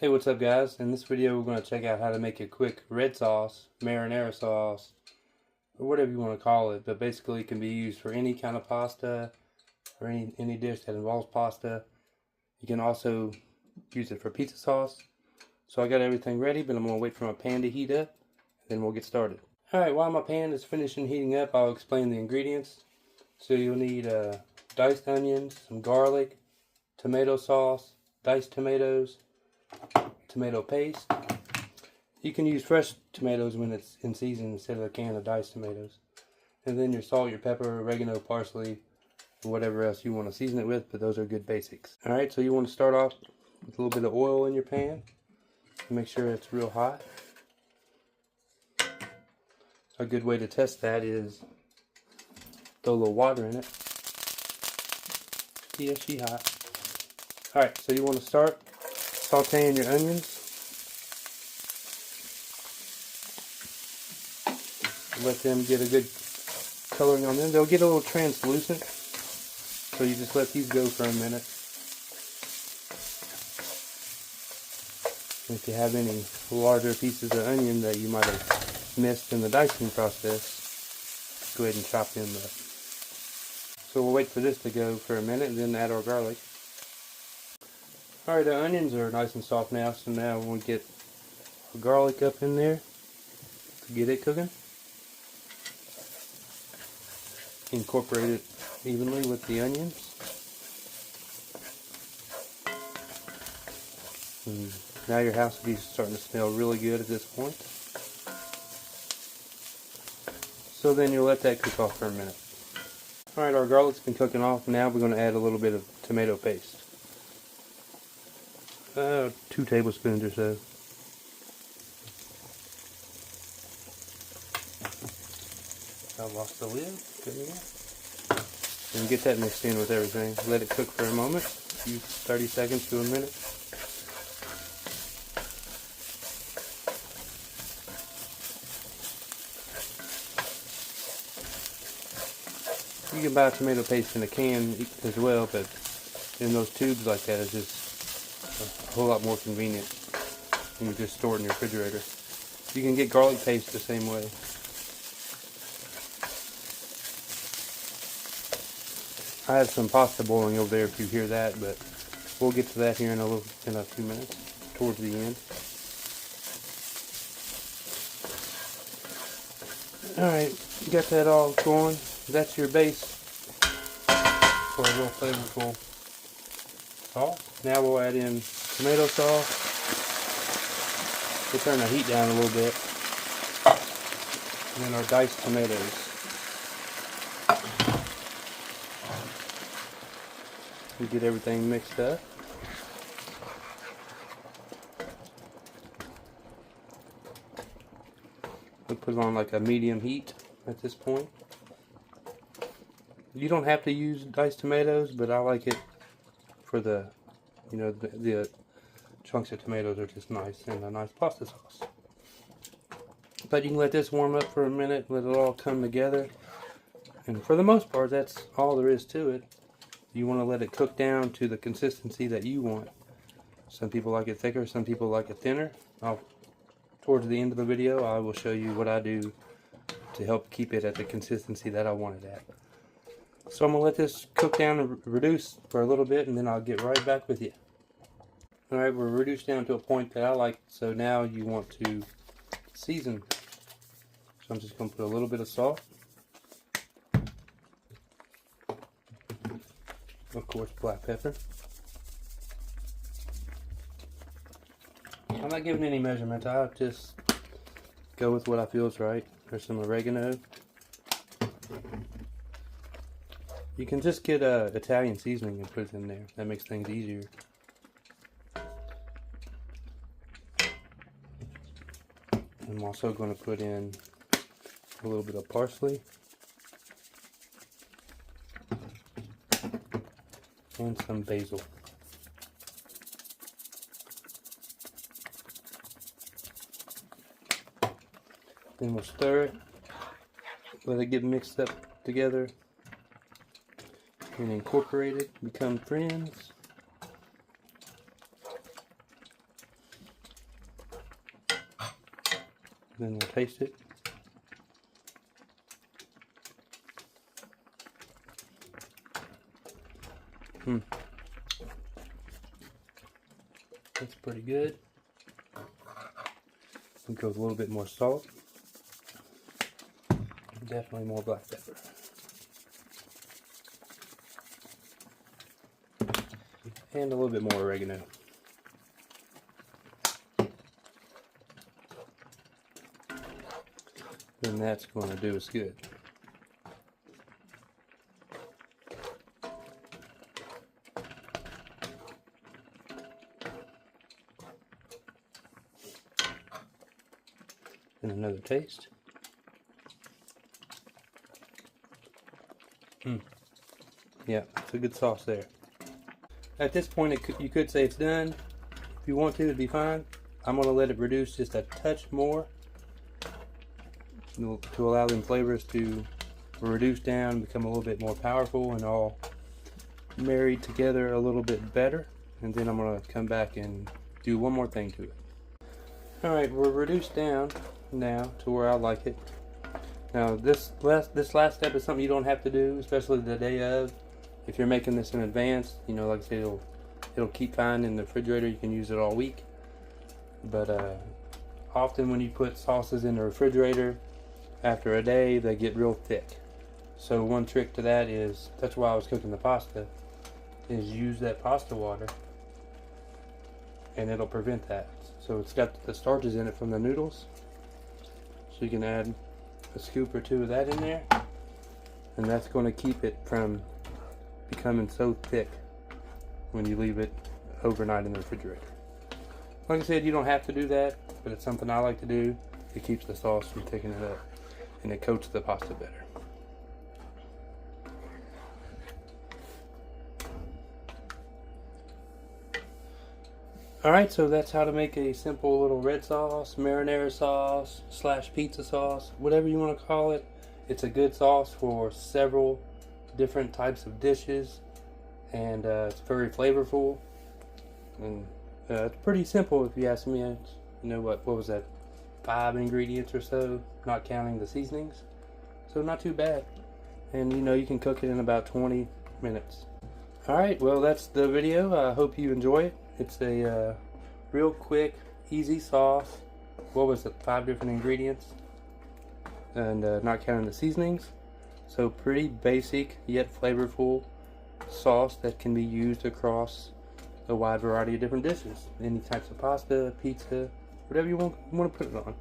Hey, what's up guys? In this video we're going to check out how to make a quick red sauce, marinara sauce, or whatever you want to call it, but basically it can be used for any kind of pasta or any dish that involves pasta. You can also use it for pizza sauce. So I got everything ready, but I'm going to wait for my pan to heat up, and then we'll get started. Alright, while my pan is finishing heating up, I'll explain the ingredients. So you'll need diced onions, some garlic, tomato sauce, diced tomatoes, tomato paste. You can use fresh tomatoes when it's in season instead of a can of diced tomatoes. And then your salt, your pepper, oregano, parsley, and whatever else you want to season it with, but those are good basics. Alright, so you want to start off with a little bit of oil in your pan. Make sure it's real hot. A good way to test that is throw a little water in it. Yeah, she hot. Alright, so you want to start sauteing your onions. Let them get a good coloring on them. They'll get a little translucent, so you just let these go for a minute. If you have any larger pieces of onion that you might have missed in the dicing process, go ahead and chop them up. So we'll wait for this to go for a minute and then add our garlic. Alright, the onions are nice and soft now, so now we'll get our garlic up in there to get it cooking. Incorporate it evenly with the onions. And now your house will be starting to smell really good at this point. So then you'll let that cook off for a minute. Alright, our garlic's been cooking off. Now we're going to add a little bit of tomato paste. 2 tablespoons or so. I lost the lid. And get that mixed in with everything. Let it cook for a moment, 30 seconds to a minute. You can buy tomato paste in a can as well, but in those tubes like that is just a whole lot more convenient. And you just store it in your refrigerator. You can get garlic paste the same way. I have some pasta boiling over there if you hear that, but we'll get to that here in a few minutes, towards the end. Alright, you got that all going. That's your base for a real flavorful sauce. Now we'll add in tomato sauce. We'll turn the heat down a little bit. And then our diced tomatoes. We get everything mixed up. We'll put it on like a medium heat at this point. You don't have to use diced tomatoes, but I like it for the chunks of tomatoes are just nice and a nice pasta sauce. But you can let this warm up for a minute, let it all come together. And for the most part, that's all there is to it. You want to let it cook down to the consistency that you want. Some people like it thicker, some people like it thinner. Towards the end of the video, I will show you what I do to help keep it at the consistency that I want it at. So I'm going to let this cook down and reduce for a little bit, and then I'll get right back with you. Alright, we're reduced down to a point that I like, so now you want to season. So I'm just going to put a little bit of salt. Of course, black pepper. I'm not giving any measurements. I just go with what I feel is right. There's some oregano. You can just get Italian seasoning and put it in there. That makes things easier. I'm also going to put in a little bit of parsley. And some basil. Then we'll stir it, let it get mixed up together, and incorporate it, become friends. Then we'll taste it. That's pretty good. We go with a little bit more salt. Definitely more black pepper. And a little bit more oregano. Then that's going to do us good. And another taste. Yeah, it's a good sauce there. At this point, you could say it's done. If you want to, it'd be fine. I'm going to let it reduce just a touch more to allow them flavors to reduce down, become a little bit more powerful and all married together a little bit better. And then I'm going to come back and do one more thing to it. Alright, we're reduced down now to where I like it. Now this last step is something you don't have to do, especially the day of. If you're making this in advance, you know, like I said, it'll keep fine in the refrigerator. You can use it all week. But often when you put sauces in the refrigerator, after a day, they get real thick. So one trick to that is, that's why I was cooking the pasta, is use that pasta water, and it'll prevent that. So it's got the starches in it from the noodles. So you can add a scoop or two of that in there, and that's going to keep it from becoming so thick when you leave it overnight in the refrigerator. Like I said, you don't have to do that, but it's something I like to do. It keeps the sauce from thickening it up, and it coats the pasta better. Alright, so that's how to make a simple little red sauce, marinara sauce, / pizza sauce, whatever you want to call it. It's a good sauce for several different types of dishes, and it's very flavorful, and it's pretty simple if you ask me. You know, what was that, 5 ingredients or so, not counting the seasonings, so not too bad. And you know, you can cook it in about 20 minutes. Alright, well, that's the video. I hope you enjoy it. It's a real quick, easy sauce. What was it, 5 different ingredients, and not counting the seasonings. So pretty basic yet flavorful sauce that can be used across a wide variety of different dishes. Any types of pasta, pizza, whatever you want to put it on.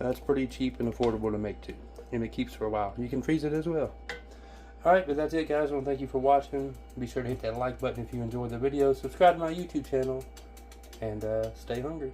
It's pretty cheap and affordable to make too, and it keeps for a while. You can freeze it as well. Alright, but that's it, guys. I want to thank you for watching. Be sure to hit that like button if you enjoyed the video. Subscribe to my YouTube channel, and stay hungry.